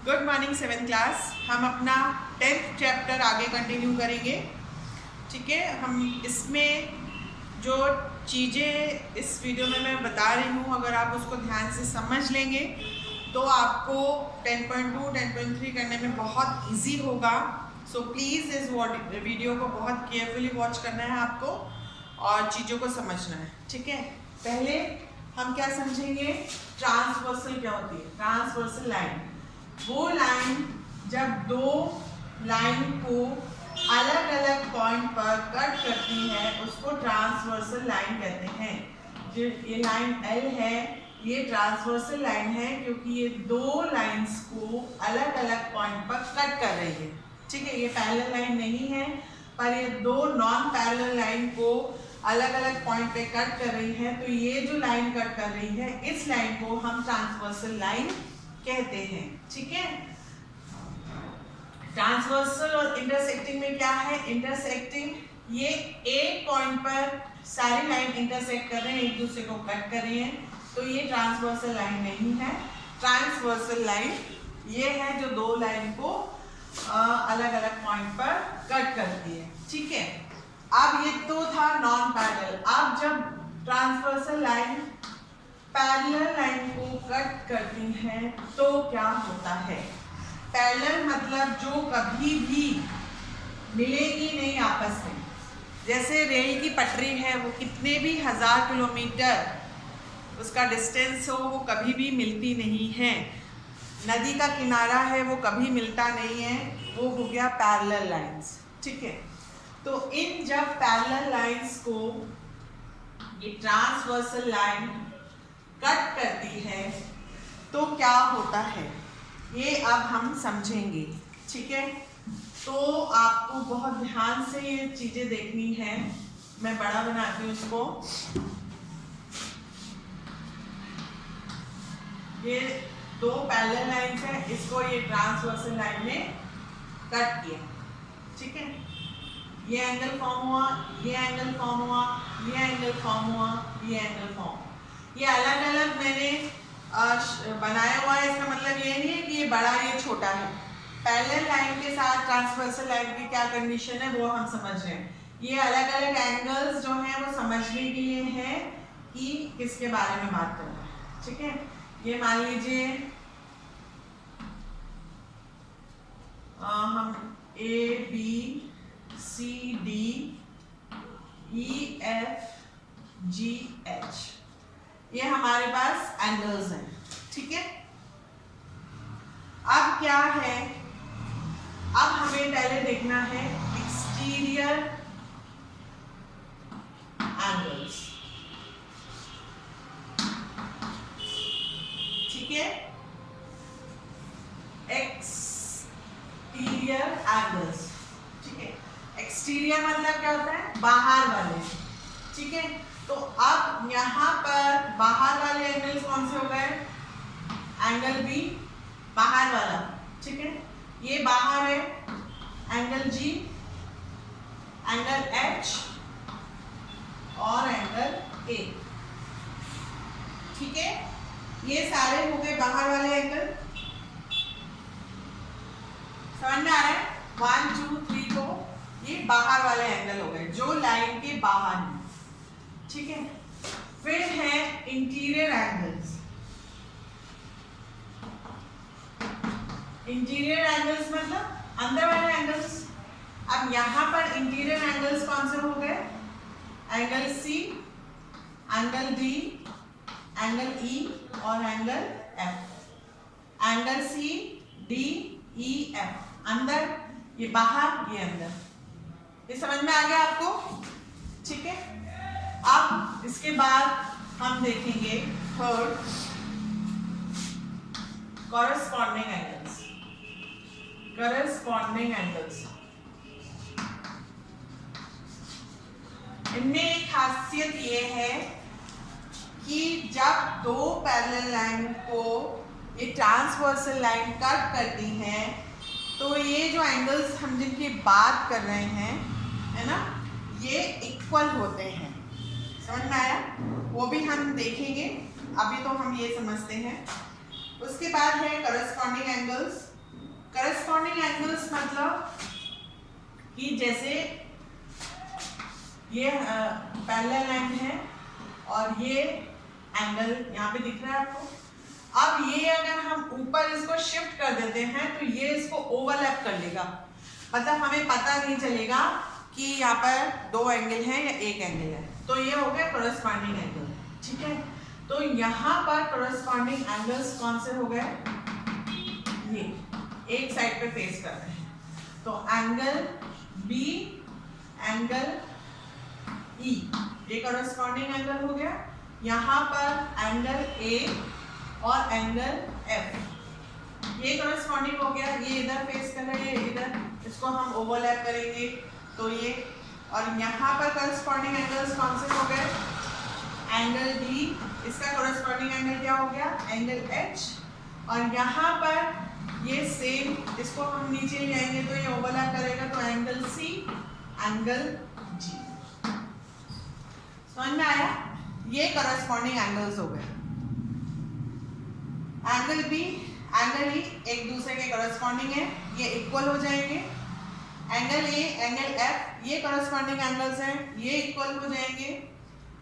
Good morning 7th class. हम अपना 10th chapter आगे कंटिन्यू करेंगे। ठीक है, हम इसमें जो चीज़ें इस वीडियो में मैं बता रही हूँ, अगर आप उसको ध्यान से समझ लेंगे तो आपको 10.2 10.3 करने में बहुत इजी होगा। सो प्लीज़ इस वीडियो को बहुत केयरफुली वॉच करना है आपको और चीज़ों को समझना है। ठीक है, पहले हम क्या समझेंगे, ट्रांसवर्सल क्या होती है। ट्रांसवर्सल लाइन वो लाइन जब दो लाइन को अलग अलग पॉइंट पर कट करती है उसको ट्रांसवर्सल लाइन कहते हैं। जो ये लाइन L है ये ट्रांसवर्सल लाइन है क्योंकि ये दो लाइंस को अलग अलग पॉइंट पर कट कर रही है। ठीक है, ये पैरेलल लाइन नहीं है पर ये दो नॉन पैरेलल लाइन को अलग अलग पॉइंट पे कट कर रही है। तो ये जो लाइन कट कर रही है इस लाइन को हम ट्रांसवर्सल लाइन कहते हैं। ठीक है, ट्रांसवर्सल और इंटरसेक्टिंग में क्या है, इंटरसेक्टिंग ये एक पॉइंट पर सारी लाइन इंटरसेक्ट कर रहे हैं, एक दूसरे को कट कर रहे हैं, तो ये ट्रांसवर्सल लाइन नहीं है। ट्रांसवर्सल लाइन ये है जो दो लाइन को अलग अलग पॉइंट पर कट करती है। ठीक है, अब ये तो था नॉन पैरेलल। अब जब ट्रांसवर्सल लाइन पैरेलल लाइन को कट करती है तो क्या होता है। पैरेलल मतलब जो कभी भी मिलेगी नहीं आपस में। जैसे रेल की पटरी है, वो कितने भी 1000 किलोमीटर उसका डिस्टेंस हो वो कभी भी मिलती नहीं है। नदी का किनारा है वो कभी मिलता नहीं है, वो हो गया पैरेलल लाइंस। ठीक है, तो इन जब पैरेलल लाइंस को ये ट्रांसवर्सल लाइन कट करती है तो क्या होता है ये अब हम समझेंगे। ठीक है, तो आपको बहुत ध्यान से ये चीजें देखनी है। मैं बड़ा बनाती हूँ इसको। ये दो पैरेलल लाइंस है, इसको ये ट्रांसवर्सल लाइन में कट किया। ठीक है, ये एंगल फॉर्म हुआ, ये एंगल फॉर्म हुआ, ये एंगल फॉर्म हुआ, ये एंगल फॉर्म। ये अलग अलग मैंने बनाया हुआ है, इसका मतलब ये नहीं है कि ये बड़ा ये छोटा है। पैरेलल लाइन के साथ ट्रांसवर्सल लाइन की क्या कंडीशन है वो हम समझ रहे हैं। ये अलग अलग एंगल्स जो हैं वो समझने के लिए है कि किसके बारे में बात कर रहे हैं। ठीक है, ये मान लीजिए हम ABCD EFGH ये हमारे पास एंगल्स हैं। ठीक है, अब क्या है, अब हमें पहले देखना है एक्सटीरियर एंगल्स। ठीक है, एक्सटीरियर एंगल्स। ठीक है, एक्सटीरियर मतलब क्या होता है, बाहर वाले। ठीक है, तो अब यहाँ पर बाहर वाले एंगल्स कौन से हो गए, एंगल बी बाहर वाला। ठीक है, ये बाहर है, एंगल जी, एंगल एच और एंगल ए। ठीक है, ये सारे हो गए बाहर वाले एंगल। समझ में आ रहा है, 1 2 3 को ये बाहर वाले एंगल हो गए जो लाइन के बाहर हैं। ठीक है, फिर है इंटीरियर एंगल्स। इंटीरियर एंगल्स मतलब अंदर वाले एंगल्स। अब यहाँ पर इंटीरियर एंगल्स कौन से हो गए, एंगल सी, एंगल डी, एंगल ई और angle F. Angle C D E F अंदर, ये बाहर, ये अंदर। ये समझ में आ गया आपको। ठीक है, अब इसके बाद हम देखेंगे third corresponding angles. Corresponding angles इनमें एक खासियत ये है कि जब दो पैरेलल लाइन को ये ट्रांसवर्सल लाइन कट करती है तो ये जो एंगल्स हम जिनकी बात कर रहे हैं, है ना, ये इक्वल होते हैं। समझ में आया, वो भी हम देखेंगे, अभी तो हम ये समझते हैं। उसके बाद है कॉरेस्पॉन्डिंग एंगल्स। करस्पॉन्डिंग एंगल्स मतलब कि जैसे ये पैरेलल लाइन है और ये एंगल यहाँ पे दिख रहा है आपको। अब ये अगर हम ऊपर इसको शिफ्ट कर देते हैं तो ये इसको ओवरलैप कर लेगा, मतलब हमें पता नहीं चलेगा कि यहाँ पर दो एंगल है या एक एंगल है। तो ये हो गया कोरस्पॉन्डिंग एंगल, ठीक है। तो यहाँ पर कोरस्पॉन्डिंग एंगल्स कौन से हो गए, ये एक साइड पे फेस कर रहे हैं। तो एंगल बी, एंगल ई, ये कोरस्पॉन्डिंग एंगल हो गया। यहाँ पर एंगल ए और एंगल एफ, ये कोरस्पॉन्डिंग हो गया। ये इधर फेस कर रहे हैं, इधर, इसको हम ओवरलैप करेंगे तो ये। और यहाँ पर कोरस्पॉन्डिंग एंगल्स कौन से हो गए, एंगल डी, इसका कोरस्पॉन्डिंग एंगल क्या हो गया, एंगल एच। और यहाँ पर ये सेम, इसको हम नीचे ले आएंगे तो ये ओवरलैप करेगा, तो एंगल सी, एंगल जी। समझ में आया, ये कोरस्पॉन्डिंग एंगल्स हो गए। एंगल बी, एंगल ई एक दूसरे के कोरस्पॉन्डिंग है, ये इक्वल हो जाएंगे। एंगल ए, एंगल एफ, ये कोरस्पॉन्डिंग एंगल्स हैं, ये इक्वल हो जाएंगे।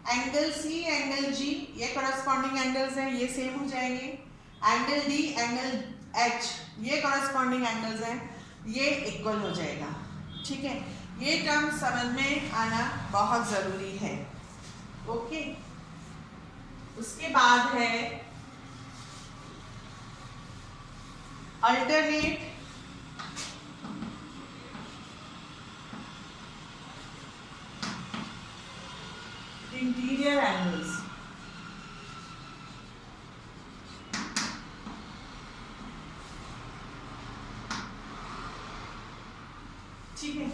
एंगल सी, एंगल जी, ये कोरस्पॉन्डिंग एंगल्स हैं, ये सेम हो जाएंगे। एंगल डी, एंगल एच, ये कोरस्पॉन्डिंग एंगल्स हैं, ये इक्वल हो जाएगा, ठीक है। ये टर्म समझ में आना बहुत जरूरी है, ओके। उसके बाद है अल्टरनेट इंटीरियर एंगल्स। ठीक है,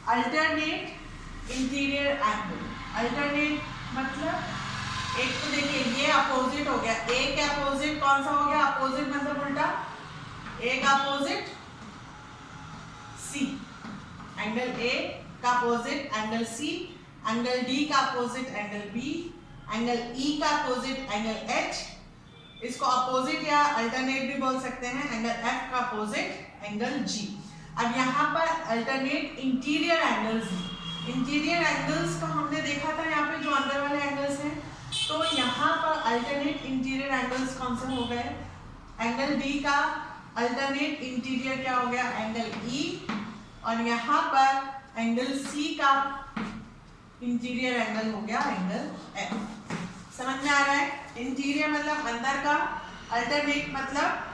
अल्टरनेट इंटीरियर एंगल। अल्टरनेट मतलब एक तो देखिए ये अपोजिट हो गया, ए का अपोजिट कौन सा हो गया, अपोजिट मतलब उल्टा, ए का अपोजिट सी, एंगल ए का अपोजिट एंगल सी, एंगल डी का opposite angle B, angle E का अपोजिट एंगल एच, इसको अपोजिट या अल्टरनेट भी बोल सकते हैं, एंगल एफ का अपोजिट एंगल जी। अब यहाँ पर अल्टरनेट इंटीरियर एंगल्स हैं। इंटीरियर एंगल्स को हमने देखा था यहाँ पे जो अंदर वाले एंगल्स हैं, तो यहाँ पर अल्टरनेट इंटीरियर एंगल्स कौन से हो गए, एंगल बी का अल्टरनेट इंटीरियर क्या हो गया, एंगल ई, और यहाँ पर एंगल सी का इंटीरियर एंगल हो गया एंगल एफ। समझ में आ रहा है, इंटीरियर मतलब अंदर का, अल्टरनेट मतलब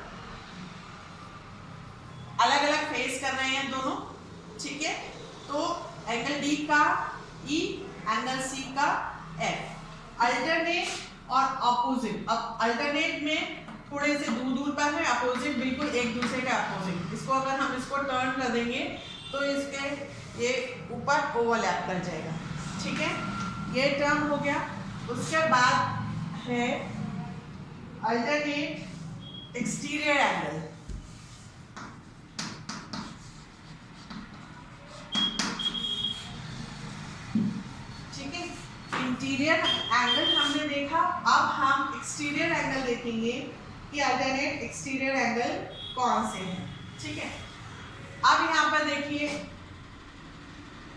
अलग अलग फेस कर रहे हैं दोनों, ठीक है। तो एंगल डी का ई, एंगल सी का एफ। अल्टरनेट और अपोजिट, अब अल्टरनेट में थोड़े से दूर दूर पर है, अपोजिट बिल्कुल एक दूसरे के अपोजिट। इसको अगर हम इसको टर्न कर देंगे तो इसके ये ऊपर ओवरलैप कर जाएगा, ठीक है। ये टर्म हो गया। उसके बाद है अल्टरनेट एक्सटीरियर एंगल। ठीक है, इंटीरियर एंगल हमने देखा, अब हम एक्सटीरियर एंगल देखेंगे कि अल्टरनेट एक्सटीरियर एंगल कौन से हैं, ठीक है। अब यहाँ पर देखिए,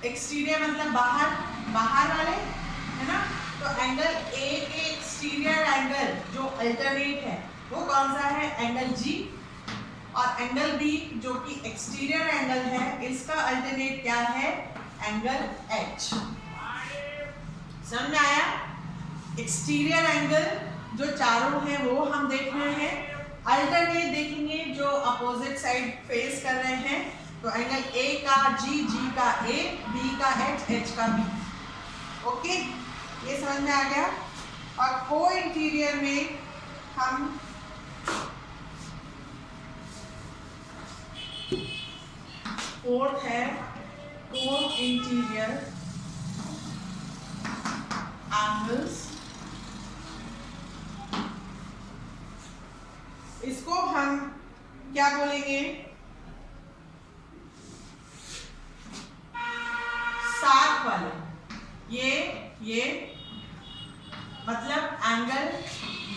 एक्सटीरियर मतलब बाहर, बाहर वाले, है ना। तो एंगल ए के एक्सटीरियर एंगल जो अल्टरनेट है वो कौन सा है, एंगल जी। और एंगल बी जो कि एक्सटीरियर एंगल है, इसका अल्टरनेट क्या है, एंगल एच। समझ में आया। एक्सटीरियर एंगल जो चारों हैं वो हम देख रहे हैं, अल्टरनेट देखेंगे जो अपोजिट साइड फेस कर रहे हैं। तो एंगल ए का जी, जी का ए, बी का एच, एच का बी, ओके, ये समझ में आ गया। और को इंटीरियर में हम फोर्थ है को इंटीरियर एंगल्स। इसको हम क्या बोलेंगे, साथ वाले। ये मतलब angle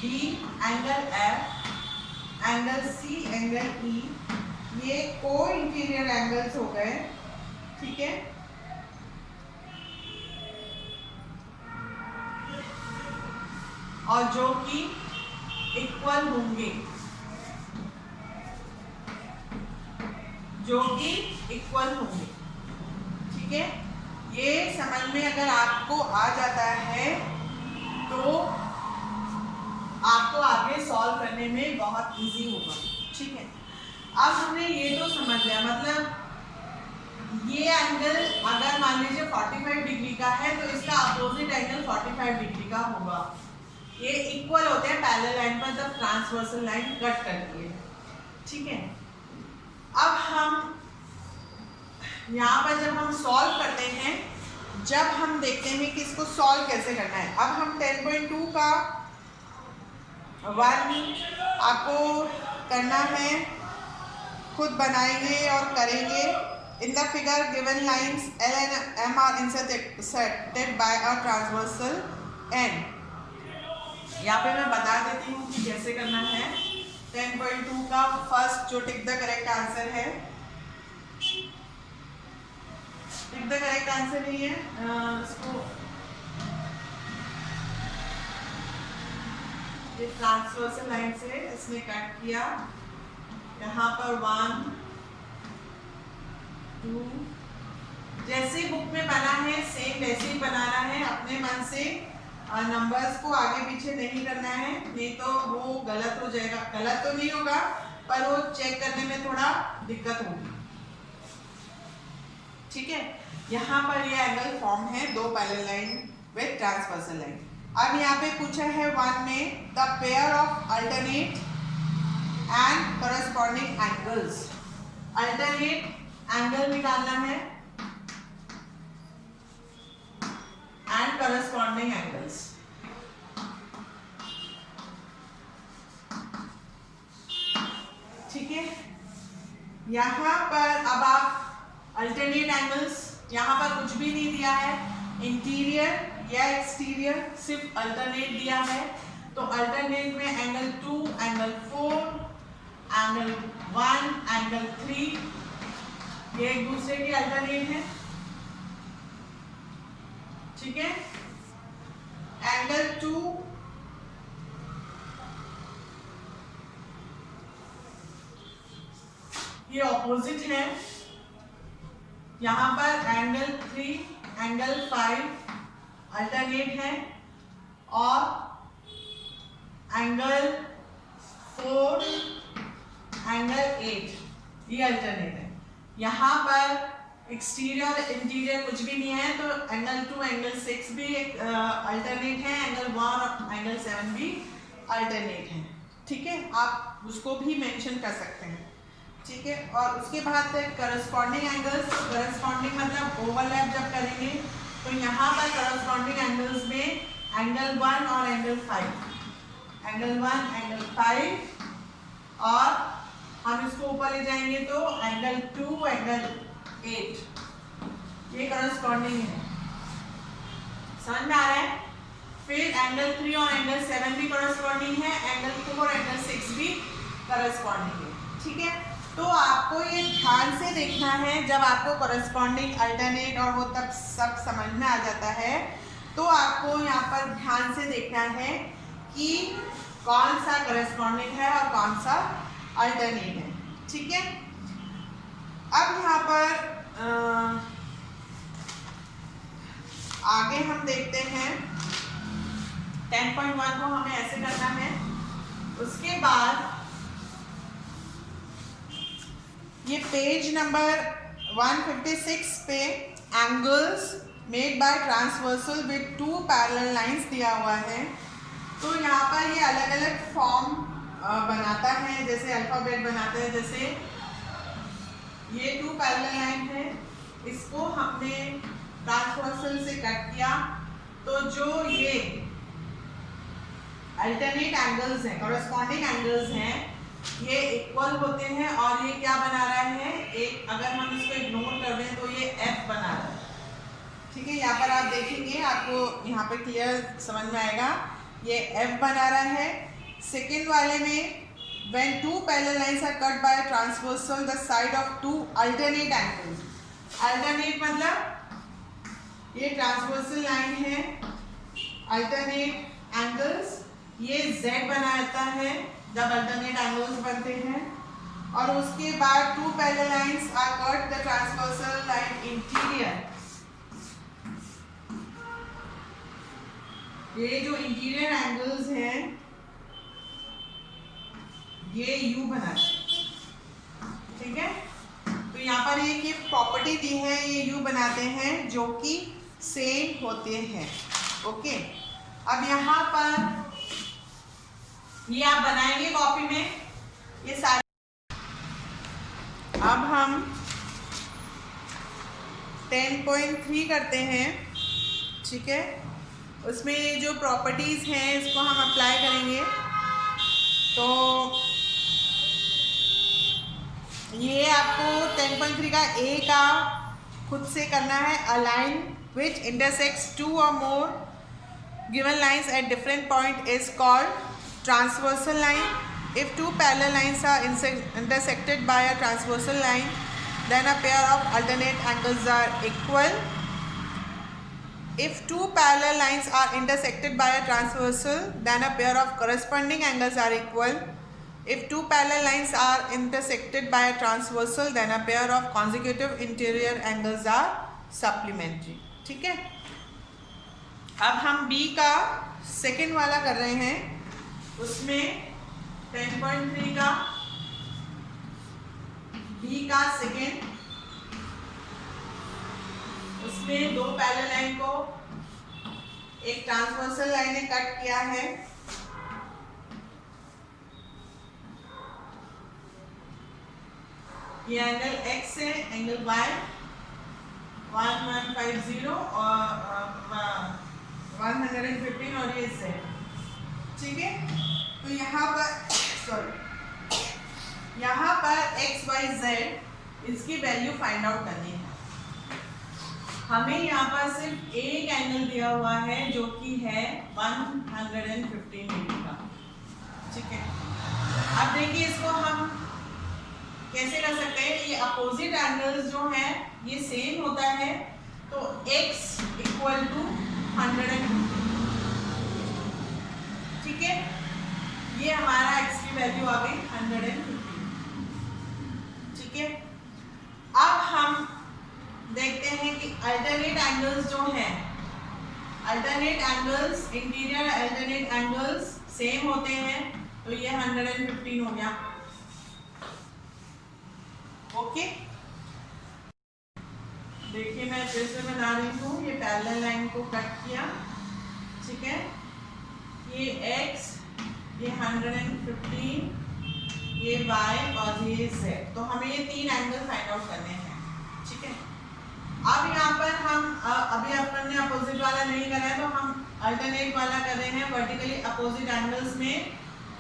D, angle F, angle सी, एंगल ई, ये को इंटीरियर एंगल्स हो गए, ठीक है। और जो कि इक्वल होंगे, जो कि इक्वल होंगे, ठीक है। ये समझ में अगर आपको आ जाता है तो आपको आगे सॉल्व करने में बहुत इजी होगा, ठीक है। अब हमने ये तो समझ लिया, मतलब ये एंगल अगर मान लीजिए 45 डिग्री का है तो इसका अपोजिट एंगल 45 डिग्री का होगा। ये इक्वल होते हैं पैरेलल लाइन पर जब ट्रांसवर्सल लाइन कट करती है, ठीक है। अब हम यहाँ पर जब हम सॉल्व करते हैं, जब हम देखते हैं कि इसको सॉल्व कैसे करना है, अब हम 10.2 का 1 आपको करना है, खुद बनाएंगे और करेंगे। In the figure given lines L and M are intersected by a transversal N। यहाँ पे मैं बता देती हूँ कि कैसे करना है। 10.2 का फर्स्ट जो टिक द करेक्ट आंसर है, टिक द करेक्ट आंसर नहीं है, इसको ये ट्रांसवर्सल लाइन से इसने कट किया, यहाँ पर 1 2, जैसे बुक में बना है सेम वैसे ही बनाना है, अपने मन से नंबर्स को आगे पीछे नहीं करना है, नहीं तो वो गलत हो जाएगा। गलत तो नहीं होगा पर वो चेक करने में थोड़ा दिक्कत होगी, ठीक है। यहाँ पर ये एंगल फॉर्म है दो parallel line with transversal line. अब यहाँ पे पूछा है 1 में the pair of alternate and corresponding angles. Alternate angle निकालना है एंड करस्पॉन्डिंग एंगल्स, ठीक है। यहाँ पर अब आप अल्टरनेट एंगल्स, यहाँ पर कुछ भी नहीं दिया है, इंटीरियर या एक्सटीरियर, सिर्फ अल्टरनेट दिया है। तो अल्टरनेट में एंगल 2, एंगल 4, एंगल 1, एंगल 3, ये एक दूसरे की अल्टरनेट है, ठीक है। एंगल 2 ये ऑपोजिट है, यहाँ पर एंगल 3, एंगल 5 अल्टरनेट है और एंगल 4, एंगल 8 ये अल्टरनेट है। यहाँ पर एक्सटीरियर और इंटीरियर कुछ भी नहीं है, तो एंगल 2, एंगल 6 भी एक अल्टरनेट है, एंगल 1 और एंगल 7 भी अल्टरनेट है, ठीक है। आप उसको भी मेंशन कर सकते हैं, ठीक है। और उसके बाद करस्पॉन्डिंग एंगल्स, करस्पॉन्डिंग मतलब ओवरलैप जब करेंगे तो यहाँ पर करस्पॉन्डिंग एंगल्स में एंगल 1 और एंगल 5, एंगल 1, एंगल 5 और हम इसको ऊपर ले जाएंगे तो एंगल 2, एंगल 8 ये करस्पॉन्डिंग है, समझ में आ रहा है। फिर एंगल 3 और एंगल 7 भी करस्पॉन्डिंग है, एंगल 4, एंगल 6 भी करस्पॉन्डिंग है, ठीक है। तो आपको ये ध्यान से देखना है, जब आपको करस्पॉन्डिंग, अल्टरनेट और वो तब सब समझ में आ जाता है तो आपको यहाँ पर ध्यान से देखना है कि कौन सा करस्पॉन्डिंग है और कौन सा अल्टरनेट है, ठीक है। अब यहाँ पर आगे हम देखते हैं 10.1 को हमें ऐसे करना है। उसके बाद ये पेज नंबर 156 पे angles made by transversal with 2 parallel lines दिया हुआ है। तो यहाँ पर ये अलग अलग फॉर्म बनाता है, जैसे अल्फाबेट बनाते हैं, जैसे ये 2 पैरेलल लाइन है, इसको हमने ट्रांसवर्सल से कट किया, तो जो ये अल्टरनेट एंगल्स हैं, कॉरेस्पॉन्डिंग एंगल्स हैं, ये इक्वल होते हैं और ये क्या बना रहा है, एक अगर हम इसको इग्नोर कर दें तो ये F बना रहा है, ठीक है। यहाँ पर आप देखेंगे, आपको यहाँ पे क्लियर समझ में आएगा, ये F बना रहा है। सेकेंड वाले में when two parallel lines are cut by a transversal the side of two alternate angles. alternate मतलब ये ट्रांसवर्सल लाइन है, अल्टरनेट एंगल्स ये Z बनाता है जब अल्टरनेट एंगल्स बनते हैं, और उसके बाद two parallel lines are cut the transversal line interior. ये जो इंटीरियर एंगल्स हैं ये U बनाते हैं, ठीक है। तो यहाँ पर एक ये प्रॉपर्टी दी है, ये U बनाते हैं जो कि सेम होते हैं, ओके। अब यहाँ पर ये आप बनाएंगे कॉपी में ये सारे। अब हम 10.3 करते हैं, ठीक है। उसमें ये जो प्रॉपर्टीज हैं इसको हम अप्लाई करेंगे। तो ये आपको 10.3 का ए का खुद से करना है। अलाइन विच इंटरसेक्ट्स टू और more given lines at different point is called transversal line. If two parallel lines are intersected by a transversal line then a pair of alternate angles are equal. If two parallel lines are intersected by a transversal then a pair of corresponding angles are equal. If two parallel lines are intersected by a transversal then a pair of consecutive interior angles are supplementary, ठीक है। अब हम B का second वाला कर रहे हैं, उसमें 10.3 का B का सेकेंड, उसमें दो पैरेलल लाइन को एक ट्रांसवर्सल लाइन ने कट किया है। ये एंगल X है, एंगल Y 1150 और 115 और ये Z, ठीक है। तो यहाँ पर X Y Z इसकी वैल्यू फाइंड आउट करनी है। हमें यहाँ पर सिर्फ एक एंगल दिया हुआ है जो कि है 115 डिग्री का, ठीक है। अब देखिए इसको हम कैसे कर सकते हैं। ये अपोजिट एंगल्स जो हैं ये सेम होता है, तो x इक्वल टू 150, ठीक है। ये हमारा x की वैल्यू आ गई 150, ठीक है। अब हम देखते हैं कि अल्टरनेट एंगल्स जो हैं, alternate angles interior alternate angles same होते हैं, तो ये 115 हो गया, ओके। देखिए मैं फिर से बना रही हूँ, ये पैरेलल लाइन को कट किया, ठीक है। ये x, ये 115, ये y और ये z, तो हमें ये तीन एंगल फाइंड आउट करने हैं, ठीक है। अब यहाँ पर हम अभी अपन ने अपोजिट वाला नहीं करा है, तो हम अल्टरनेट वाला कर रहे हैं वर्टिकली अपोजिट एंगल्स में।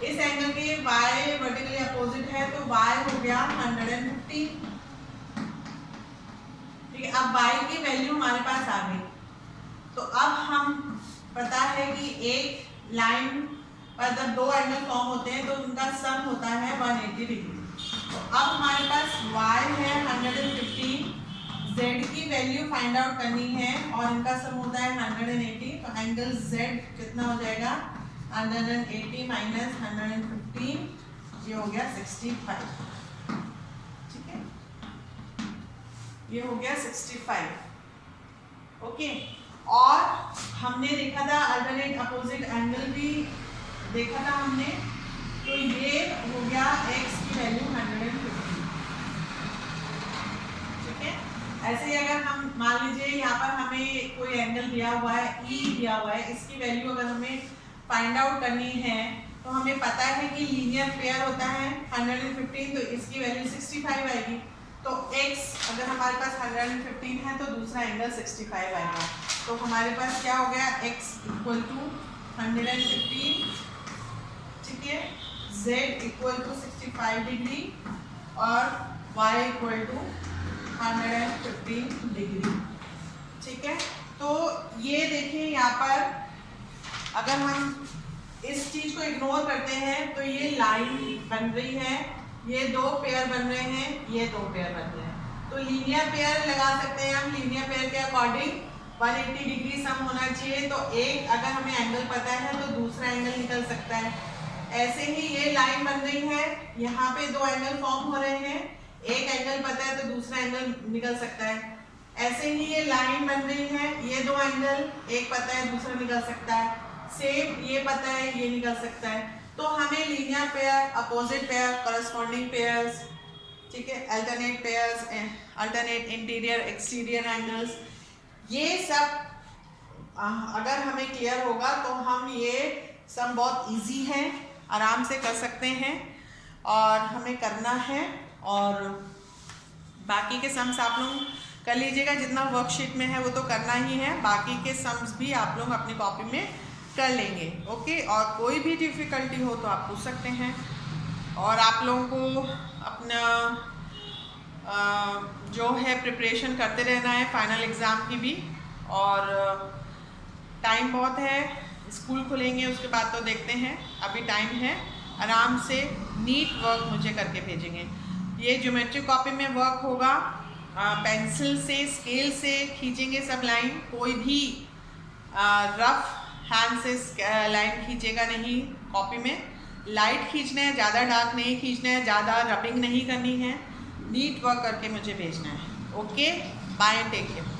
इस एंगल के y वर्टिकली अपोजिट है, तो y हो गया 115, ठीक है। अब y की वैल्यू हमारे पास आ गई, तो अब हम पता है कि एक लाइन पर जब दो एंगल फॉर्म होते हैं तो उनका सम होता है 180 डिग्री। तो अब हमारे पास y है 115, z की वैल्यू फाइंड आउट करनी है और इनका सम होता है 180, तो एंगल z कितना हो जाएगा 180 माइनस 115, ये हो गया 65, ठीक है। ये हो गया 65, ओके। और हमने देखा था अल्टरनेट अपोजिट एंगल भी देखा था हमने, तो ये हो गया x की वैल्यू 150, ठीक है। ऐसे ही अगर हम मान लीजिए यहाँ पर हमें कोई एंगल दिया हुआ है, E दिया हुआ है, इसकी वैल्यू अगर हमें फाइंड आउट करनी है तो हमें पता है कि लीनियर पेयर होता है 115, तो इसकी वैल्यू 65 आएगी। तो x अगर हमारे पास 115 है तो दूसरा एंगल 65 आएगा, तो हमारे पास क्या हो गया x इक्वल टू 115, ठीक है, z इक्वल टू 65 डिग्री और y इक्वल टू 115 डिग्री, ठीक है। तो ये देखिए यहाँ पर अगर हम इस चीज को इग्नोर करते हैं तो ये लाइन बन रही है, ये दो पेयर बन रहे हैं, ये दो पेयर बन रहे हैं। तो लीनियर पेयर लगा सकते हैं हम। लीनियर पेयर के अकॉर्डिंग 180 डिग्री सम होना चाहिए। तो एक अगर हमें एंगल पता है तो दूसरा एंगल निकल सकता है। ऐसे ही ये लाइन बन रही है, यहाँ पे दो एंगल फॉर्म हो रहे हैं, एक एंगल पता है तो दूसरा एंगल निकल सकता है। ऐसे ही ये लाइन बन रही है, ये दो एंगल, एक पता है दूसरा निकल सकता है। सेम ये पता है ये निकल सकता है। तो हमें linear pair, opposite pair, corresponding pairs, ठीक है, alternate pairs, alternate interior exterior angles, ये सब अगर हमें क्लियर होगा तो हम ये सब बहुत इजी है, आराम से कर सकते हैं और हमें करना है। और बाकी के सम्स आप लोग कर लीजिएगा, जितना वर्कशीट में है वो तो करना ही है, बाकी के सम्स भी आप लोग अपनी कॉपी में कर लेंगे। ओके, और कोई भी डिफ़िकल्टी हो तो आप पूछ सकते हैं। और आप लोगों को अपना जो है प्रिपरेशन करते रहना है फाइनल एग्ज़ाम की भी। और टाइम बहुत है, स्कूल खुलेंगे उसके बाद तो देखते हैं, अभी टाइम है। आराम से नीट वर्क मुझे करके भेजेंगे। ये ज्योमेट्री कॉपी में वर्क होगा, पेंसिल से स्केल से खींचेंगे सब लाइन, कोई भी रफ हैंड से लाइन खींचेगा नहीं। कॉपी में लाइट खींचना है, ज़्यादा डार्क नहीं खींचना है, ज़्यादा रबिंग नहीं करनी है, नीट वर्क करके मुझे भेजना है। Okay, bye, take care.